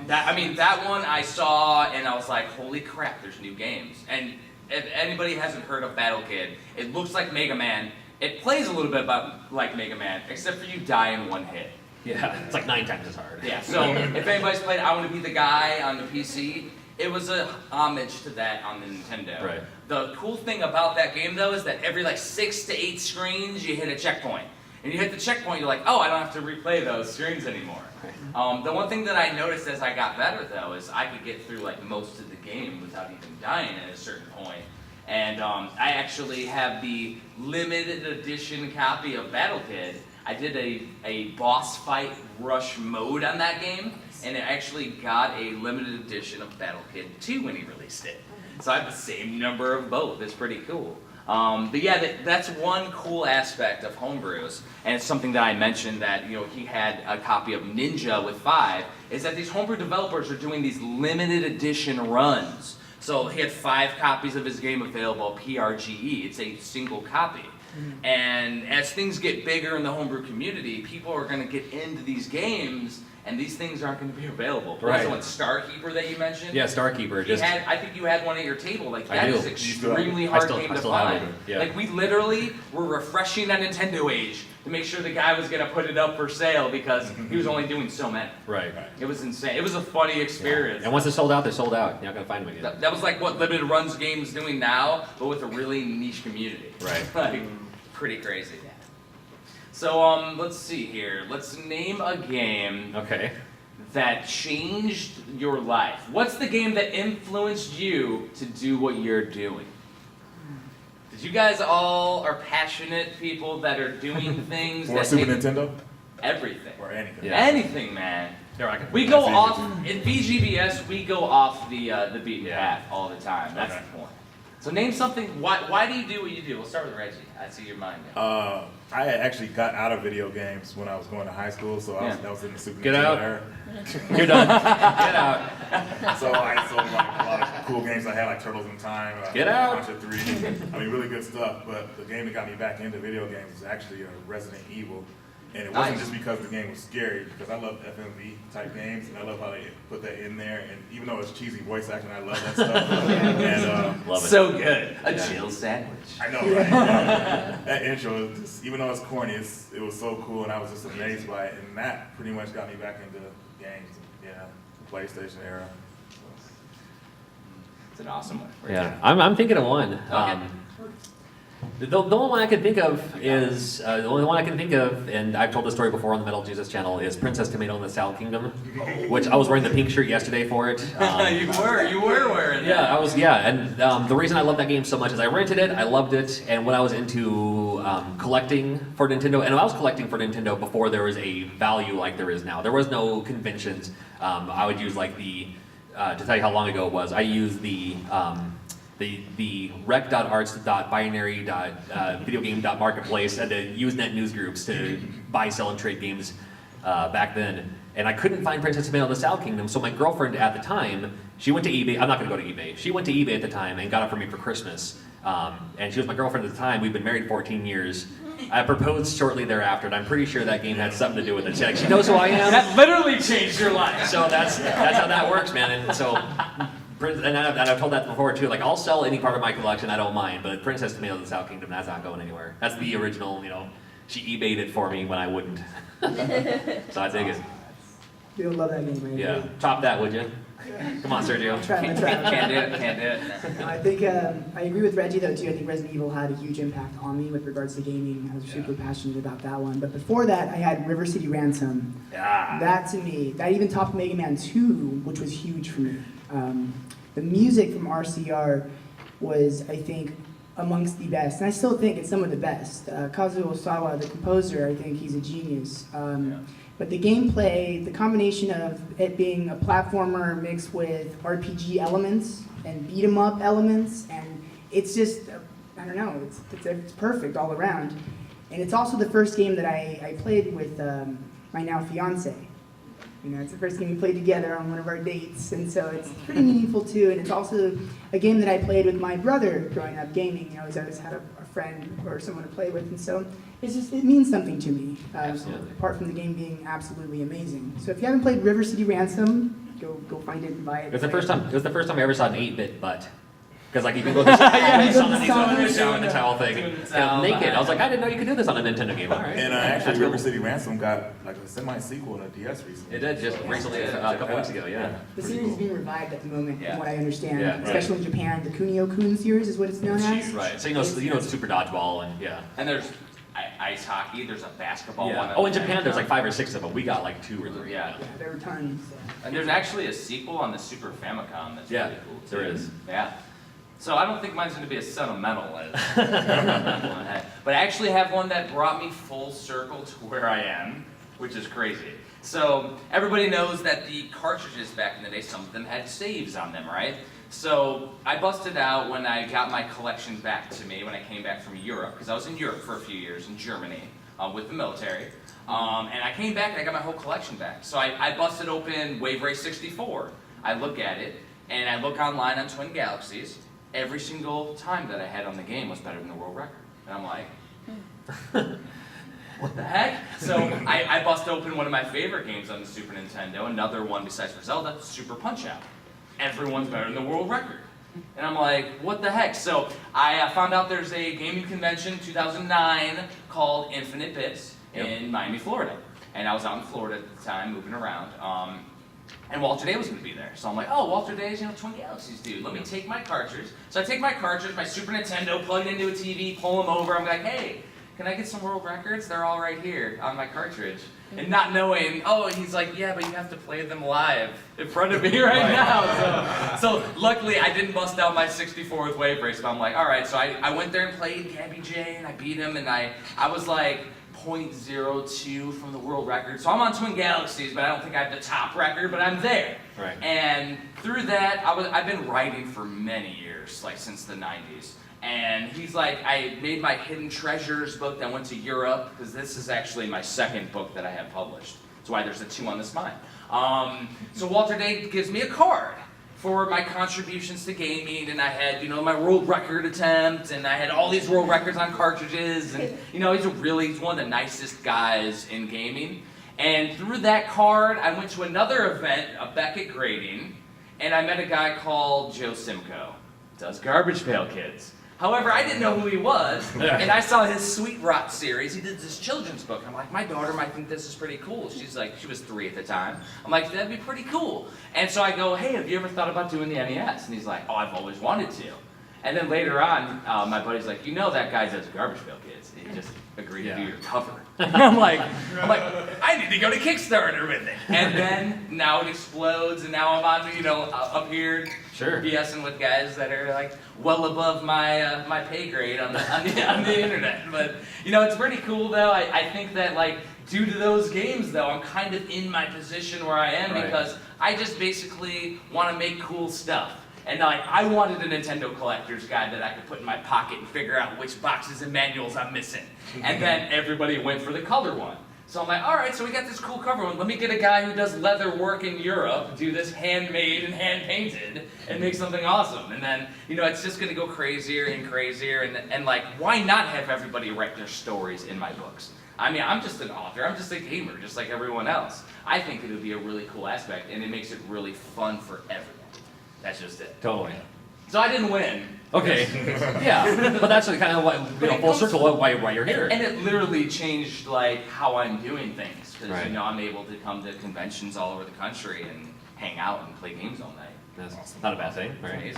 That one I saw and I was like, holy crap, there's new games. And if anybody hasn't heard of Battle Kid, it looks like Mega Man. It plays a little bit like Mega Man, except for you die in one hit. Yeah, it's like 9 times as hard. Yeah, so if anybody's played I Want to Be the Guy on the PC, it was a homage to that on the Nintendo. Right. The cool thing about that game though is that every like 6 to 8 screens you hit a checkpoint. And you hit the checkpoint, you're like, oh, I don't have to replay those screens anymore. The one thing that I noticed as I got better though is I could get through like most of the game without even dying at a certain point. And I actually have the limited edition copy of Battle Kid. I did a boss fight rush mode on that game, and it actually got a limited edition of Battle Kid 2 when he released it. So I have the same number of both. It's pretty cool. But yeah, that's one cool aspect of homebrews, and it's something that I mentioned that he had a copy of Ninja with 5, is that these homebrew developers are doing these limited edition runs. So he had 5 copies of his game available, PRGE. It's a single copy. And as things get bigger in the homebrew community, people are going to get into these games, and these things aren't going to be available. Right. Also, Starkeeper that you mentioned. Yeah, Starkeeper. Just I think you had one at your table. Like I that do. is extremely hard game I to still have find. it, yeah. Like we literally were refreshing on Nintendo Age to make sure the guy was going to put it up for sale because he was only doing so many. right. It was insane. It was a funny experience. And once they're sold out, they're sold out. You're not gonna find them again. That was like what limited runs games doing now, but with a really niche community. Right. Like pretty crazy. So let's see here. Let's name a game Okay. that changed your life. What's the game that influenced you to do what you're doing? Did you guys all are passionate people that are doing things For that Super take Nintendo everything? or anything. Yeah. Anything, man. Here, I can. We go That's easy. off in VGBS. We go off the beaten Yeah. path all the time. That's Okay. the point. So name something. Why do you do what you do? We'll start with Reggie. I see your mind now. I actually got out of video games when I was going to high school, so that was in the Super Get Nintendo out. era. You're done. Get out. So I sold like a lot of cool games I had, like Turtles in Time, Get out. Contra 3. I mean, really good stuff. But the game that got me back into video games was actually Resident Evil. And it wasn't Nice. just because the game was scary, because I love FMV type games, and I love how they put that in there. And even though it's cheesy voice acting, I love that stuff. And Love it. So good. A chill sandwich. I know, right? That intro, is just, even though it's corny, it was so cool, and I was just amazed by it. And that pretty much got me back into games. Yeah, the PlayStation era. It's an awesome one. Yeah, I'm thinking of one. Okay. The only one I can think of is the only one I can think of, and I've told the story before on the Metal Jesus channel, is Princess Tomato in the Salad Kingdom, which I was wearing the pink shirt yesterday for it. You were wearing that. Yeah, I was. Yeah, and the reason I love that game so much is I rented it, I loved it, and when I was into collecting for Nintendo, and I was collecting for Nintendo before there was a value like there is now. There was no conventions. I would use like to tell you how long ago it was, I used the rec.arts.binary.videogame.marketplace and the Usenet news groups to buy, sell, and trade games back then. And I couldn't find Princess Tomato in the Salad Kingdom, so my girlfriend at the time, she went to eBay. I'm not going to go to eBay. She went to eBay at the time and got it for me for Christmas. And she was my girlfriend at the time. We've been married 14 years. I proposed shortly thereafter, and I'm pretty sure that game had something to do with it. She knows who I am. That literally changed your life. So that's how that works, man. And so, and I've told that before too. Like, I'll sell any part of my collection, I don't mind. But Princess Tomato of the South Kingdom, that's not going anywhere. That's the original. She eBayed it for me when I wouldn't. So I dig it. You don't love that game, right? Yeah, top that, would you? Come on, Sergio. I'm trying. Can't do it. Can't do it. I think I agree with Reggie though too. I think Resident Evil had a huge impact on me with regards to gaming. I was super passionate about that one. But before that, I had River City Ransom. Yeah. That to me, that even topped Mega Man 2, which was huge for me. The music from RCR was, I think, amongst the best, and I still think it's some of the best. Kazuo Osawa, the composer, I think he's a genius. But the gameplay, the combination of it being a platformer mixed with RPG elements and beat 'em up elements, and it's just, I don't know, it's perfect all around. And it's also the first game that I played with my now fiance. It's the first game we played together on one of our dates, and so it's pretty meaningful too. And it's also a game that I played with my brother growing up gaming. I always had a friend or someone to play with, and so it means something to me. Absolutely. Apart from the game being absolutely amazing. So if you haven't played River City Ransom, go find it and buy it. It was the first time I ever saw an 8-bit butt. Because like you can go this down the towel thing, naked. I was like, I didn't know you could do this on a Nintendo game. All right. And actually, River City Ransom got like a semi-sequel on a DS recently. It did just recently, a couple weeks ago. Yeah. The series is being revived at the moment, Yeah. from what I understand. Yeah. Especially in Japan. The Kunio-kun series is what it's known as. Right. So it's Super Dodgeball and yeah. And there's ice hockey. There's a basketball one. Oh, in Japan there's like 5 or 6 of them. We got like 2 or 3. Yeah. Yeah, there were tons. And there's actually a sequel on the Super Famicom that's really cool too. there is. Yeah. So I don't think mine's going to be as sentimental as but I actually have one that brought me full circle to where I am, which is crazy. So everybody knows that the cartridges back in the day, some of them had saves on them, right? So I busted out when I got my collection back to me when I came back from Europe, because I was in Europe for a few years, in Germany, with the military. And I came back and I got my whole collection back. So I busted open Wave Race 64. I look at it, and I look online on Twin Galaxies. Every single time that I had on the game was better than the world record. And I'm like, what the heck? So I bust open one of my favorite games on the Super Nintendo, another one besides for Zelda, Super Punch-Out! Everyone's better than the world record. And I'm like, what the heck? So I found out there's a gaming convention 2009 called Infinite Bits in Miami, Florida. And I was out in Florida at the time, moving around. And Walter Day was going to be there. So I'm like, oh, Walter Day's, Twin Galaxies dude. Let me take my cartridge. So I take my cartridge, my Super Nintendo, plug it into a TV, pull them over. I'm like, hey, can I get some world records? They're all right here on my cartridge. And not knowing, he's like, yeah, but you have to play them live in front of me right now. So luckily, I didn't bust out my 64 with Wave Race. But I'm like, all right. So I went there and played Gabby J, and I beat him. And I was like, 0.02 from the world record. So I'm on Twin Galaxies, but I don't think I have the top record, but I'm there. Right. And through that, I've been writing for many years, like since the 90s. And he's like, I made my Hidden Treasures book that went to Europe, because this is actually my second book that I have published. That's why there's a 2 on this mine. So Walter Day gives me a card for my contributions to gaming, and I had, you know, my world record attempt, and I had all these world records on cartridges, and, you know, he's one of the nicest guys in gaming. And through that card, I went to another event, a Beckett grading, and I met a guy called Joe Simcoe. Does Garbage Pail Kids. However, I didn't know who he was, and I saw his Sweet Rot series. He did this children's book. I'm like, my daughter might think this is pretty cool. She's like, she was 3 at the time. I'm like, that'd be pretty cool. And so I go, hey, have you ever thought about doing the NES? And he's like, oh, I've always wanted to. And then later on, my buddy's like, you know that guy does Garbage Pail Kids. He just agreed to do your cover. I'm like, I need to go to Kickstarter with it. And then now it explodes, and now I'm on, you know, up here, BSing with guys that are like well above my my pay grade on the internet. But you know, it's pretty cool though. I think that like due to those games though, I'm kind of in my position where I am because I just basically want to make cool stuff. And like, I wanted a Nintendo collector's guide that I could put in my pocket and figure out which boxes and manuals I'm missing. And then everybody went for the color one. So I'm like, all right, so we got this cool cover one. Let me get a guy who does leather work in Europe, do this handmade and hand-painted, and make something awesome. And then, you know, it's just gonna go crazier and crazier. And like, why not have everybody write their stories in my books? I mean, I'm just an author, I'm just a gamer, just like everyone else. I think it would be a really cool aspect, and it makes it really fun for everyone. That's just it. Totally. So I didn't win. Okay. Yeah, but that's kind of what, you know, full circle why you're here. And it literally changed like how I'm doing things because you know I'm able to come to conventions all over the country and hang out and play games all night. That's not a bad thing, right?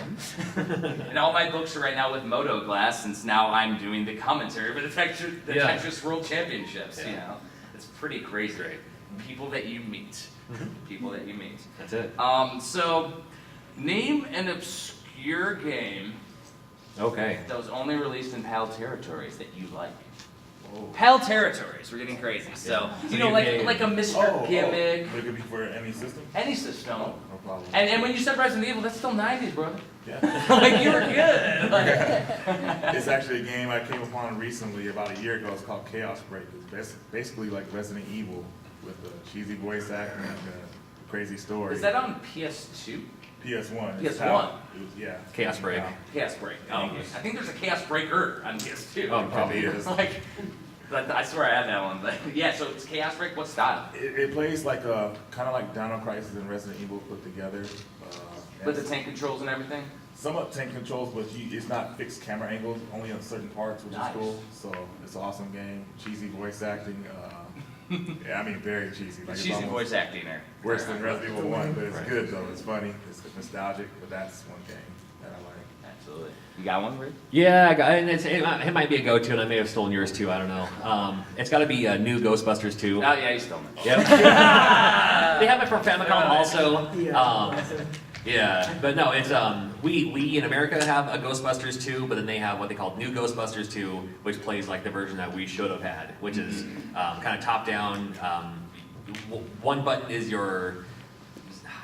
Amazing. And all my books are right now with Moto Glass since now I'm doing the commentary for the Tetris World Championships. You know, it's pretty crazy. People that you meet. People that you meet. That's it. So. Name an obscure game that was only released in PAL territories that you like. PAL territories, we're getting crazy. So, you know, like a Mr. Gimmick. It could be for any system? Any system. No problem. And when you said Resident Evil, that's still 90's, brother. Yeah. Like, you were good. Like, it's actually a game I came upon recently, about a year ago. It's called Chaos Break. It's basically like Resident Evil with a cheesy voice acting and a crazy story. is that on PS2? PS1. PS1. Yeah. Chaos Break. Chaos Break. Oh, I think there's a Chaos Breaker on PS2. Oh, probably is. Like, I swear I had that one. But yeah, so it's Chaos Break. What style? It plays like a kind of like Dino Crisis and Resident Evil put together. With the tank controls and everything? Somewhat tank controls, but it's not fixed camera angles, only on certain parts, which is cool. So it's an awesome game. Cheesy voice acting. Yeah, I mean very cheesy. Like Cheesy voice acting there. Worse than Resident Evil 1, but it's good though. It's funny. It's nostalgic, but that's one game that I like. Absolutely. You got one, Rick? Yeah, and it might be a go-to, and I may have stolen yours too. I don't know. It's got to be new Ghostbusters 2. Oh yeah, you stole it. Yep. They have it for Famicom also. Yeah, but no, it's we in America have a Ghostbusters 2, but then they have what they call New Ghostbusters 2, which plays like the version that we should have had, which is kind of top-down. One button is your.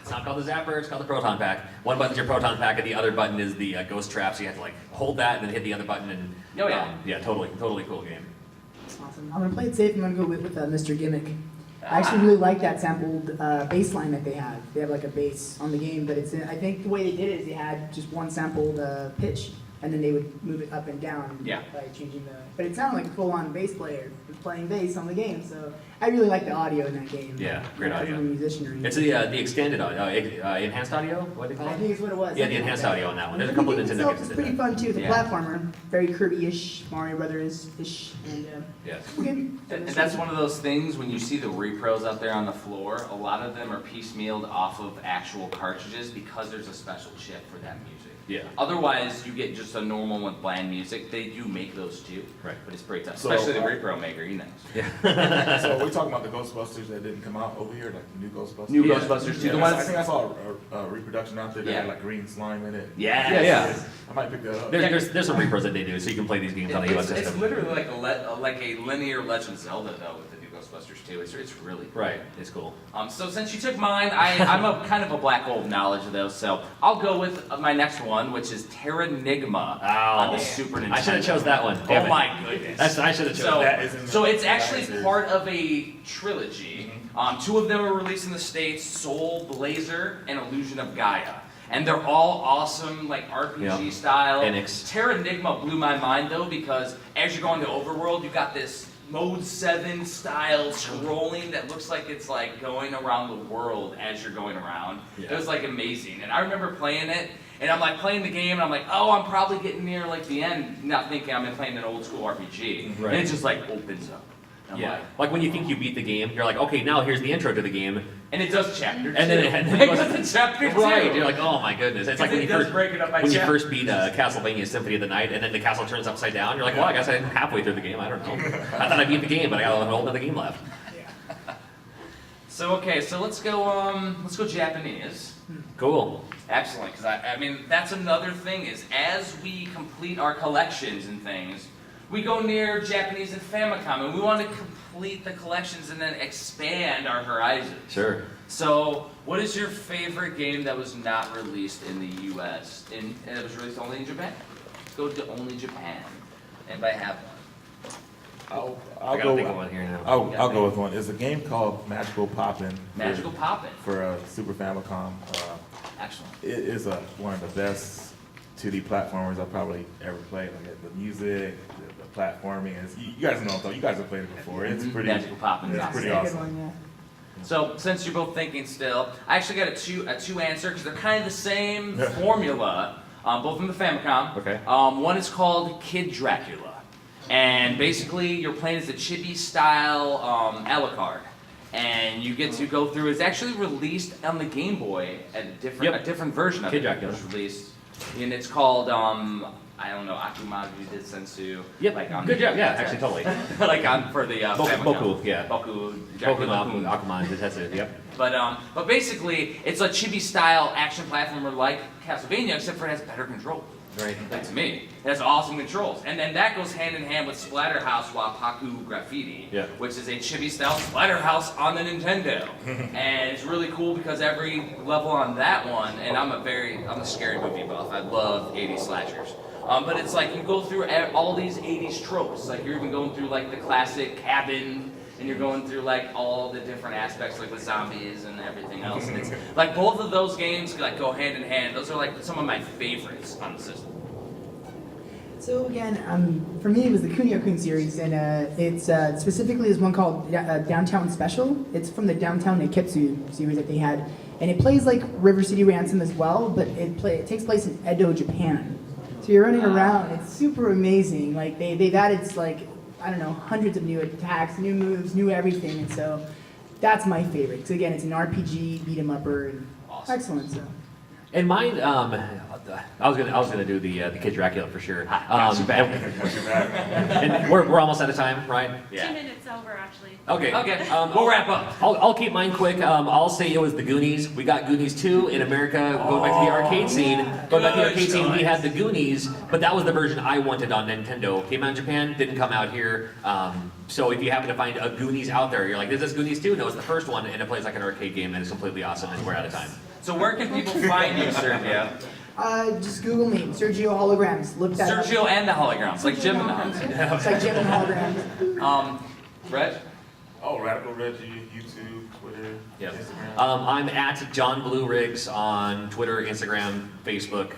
It's not called the zapper, it's called the proton pack. One button's your proton pack, and the other button is the ghost trap, so you have to like hold that and then hit the other button. And yeah, totally cool game. Awesome. I'm gonna play it safe. I'm gonna go with Mr. Gimmick. I actually really like that sampled bass line that they have. They have like a bass on the game, but it's I think the way they did it is they had just one sampled pitch, and then they would move it up and down by changing the. But it sounded like a full-on bass player playing bass on the game. So I really like the audio in that game. Yeah, great audio. Musicianry. It's the extended audio, enhanced audio. What do they call it? I think it's what it was. Yeah, the enhanced audio on that one. There's a couple of Nintendo games. It's pretty fun too. The platformer, very Kirby-ish, Mario Brothers-ish, and And that's one of those things when you see the repros out there on the floor, a lot of them are piecemealed off of actual cartridges because there's a special chip for that music. Yeah. Otherwise, you get just a normal one with bland music. They do make those too. Right. But it's pretty tough, So, especially the repro maker. He knows. Yeah. So we're talking about the Ghostbusters that didn't come out over here, like the new Ghostbusters. New Ghostbusters too. Yeah, The I ones. think I saw a reproduction out there that had like green slime in it. Yeah. I might pick that up. There's some repros that they do, so you can play these games on the US It's system. literally like a linear Legend of Zelda though with the new Ghostbusters too. It's really cool. Right, it's cool. So since you took mine, I'm a kind of a black hole of knowledge of those. So I'll go with my next one, which is Terranigma on the Super Nintendo. I should have chose that one. Oh my goodness! I should have chosen that. So it's actually part of a trilogy. Two of them are released in the States: Soul Blazer and Illusion of Gaia. and they're all awesome, like RPG style. Enix. Terranigma blew my mind though, because as you're going to Overworld, you got this Mode 7 style scrolling that looks like it's like going around the world as you're going around. It was like amazing, and I remember playing it, and I'm like playing the game, and I'm like, oh, I'm probably getting near like the end, not thinking I'm playing an old school RPG, Right. and it just like opens up. I'm Yeah. like, Like when you think you beat the game, you're like, okay, now here's the intro to the game. and it does chapter 2. And then it It goes goes to chapter 2. Right, you're like, oh my goodness. It's like when It you does first break it up by when you chapter. first beat Castlevania Symphony of the Night, and then the castle turns upside down. You're like, well, I guess I'm halfway through the game. I don't know. I thought I beat the game, but I got a whole other game left. So okay, so let's go Japanese. Cool. Excellent, because I mean that's another thing is as we complete our collections and things, we go near Japanese and Famicom, and we want to complete the collections and then expand our horizons. Sure. So, what is your favorite game that was not released in the U.S. and it was released only in Japan? Let's go to only Japan. Anybody have one? I'll I gotta go. think of one here now. I'll go with one. It's a game called Magical Poppin'. Magical Poppin'. For Super Famicom. Excellent. It is one of the best 2D platformers I've probably ever played. Like the music, the platforming. You guys know what I'm talking. You guys have played it before. It's pretty. Magical Poppin'. It's That's pretty a good awesome. one, yeah. So, since you're both thinking still, I actually got a two answer because they're kind of the same formula, both from the Famicom. Okay. One is called Kid Dracula, and basically you're playing as a chibi style Alucard, and you get to go through. It's actually released on the Game Boy at a different version of Kid it. Dracula. Was released, and it's called I don't know, Akumaru Sensu. Yep. Like on Good job. Yeah, actually, totally. like on for the Famicom. Boku, yeah. Boku. Boku Dracula. no Akuman, that's it. Yep. But basically, it's a chibi-style action platformer like Castlevania, except for it has better controls. Right. Like to me, it has awesome controls, and then that goes hand in hand with Splatterhouse Wapaku Graffiti, Yeah. which is a chibi-style Splatterhouse on the Nintendo, and it's really cool because every level on that one, and I'm a scary movie buff. I love 80s slashers. But it's like you go through all these 80s tropes. Like you're even going through like the classic cabin, and you're going through like all the different aspects, like with zombies and everything else. And it's like both of those games like go hand in hand. Those are like some of my favorites on the system. So again, for me it was the Kunio-kun series, and it's specifically is one called Downtown Special. It's from the Downtown Neketsu series that they had, and it plays like River City Ransom as well, but it takes place in Edo, Japan. So you're running around. It's super amazing. Like they've added like I don't know hundreds of new attacks, new moves, new everything, and so that's my favorite. So again, it's an RPG beat 'em upper, and Awesome. excellent. So. And mine, I was gonna do the Kid Dracula for sure. Not too bad. And we're almost out of time, right? 2 minutes over, actually. Okay. Okay, we'll wrap up. I'll keep mine quick. I'll say it was the Goonies. We got Goonies 2 in America. Going back to the arcade scene. Going back to the arcade scene, we had the Goonies, but that was the version I wanted on Nintendo. Came out in Japan, didn't come out here. So if you happen to find a Goonies out there, you're like, is this Goonies 2? No, it's the first one, and it plays like an arcade game, and it's completely awesome, and we're out of time. So where can people find you, Sergio? Just Google me, Sergio Holograms. Look that up. Sergio and the holograms, like Jim and the holograms. It's like Jim and Holograms. Reg? Oh, Radical Reggie, YouTube, Twitter, Yep. Instagram. I'm at John Blue Riggs on Twitter, Instagram, Facebook,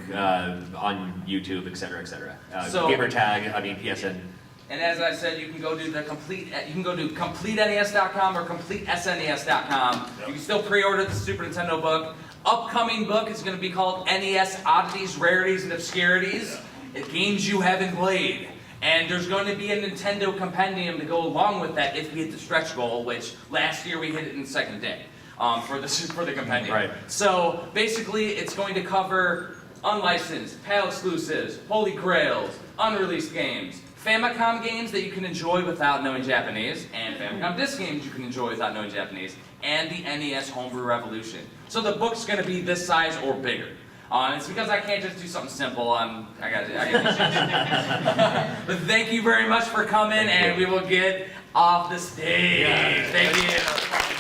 on YouTube, etc., etc. So- Gamer tag, I mean PSN. And as I said, you can go do CompleteNES.com or CompleteSNES.com. You can still pre-order the Super Nintendo book. Upcoming book is going to be called NES Oddities, Rarities, and Obscurities. Games you haven't played. And there's going to be a Nintendo compendium to go along with that if we hit the stretch goal, which last year we hit it in the second day for the compendium. Right. So basically, it's going to cover unlicensed, PAL exclusives, holy grails, unreleased games, Famicom games that you can enjoy without knowing Japanese, and Famicom disc games you can enjoy without knowing Japanese, and the NES Homebrew Revolution. So the book's going to be this size or bigger. And it's because I can't just do something simple. I got But thank you very much for coming, and we will get off the stage. Thank you.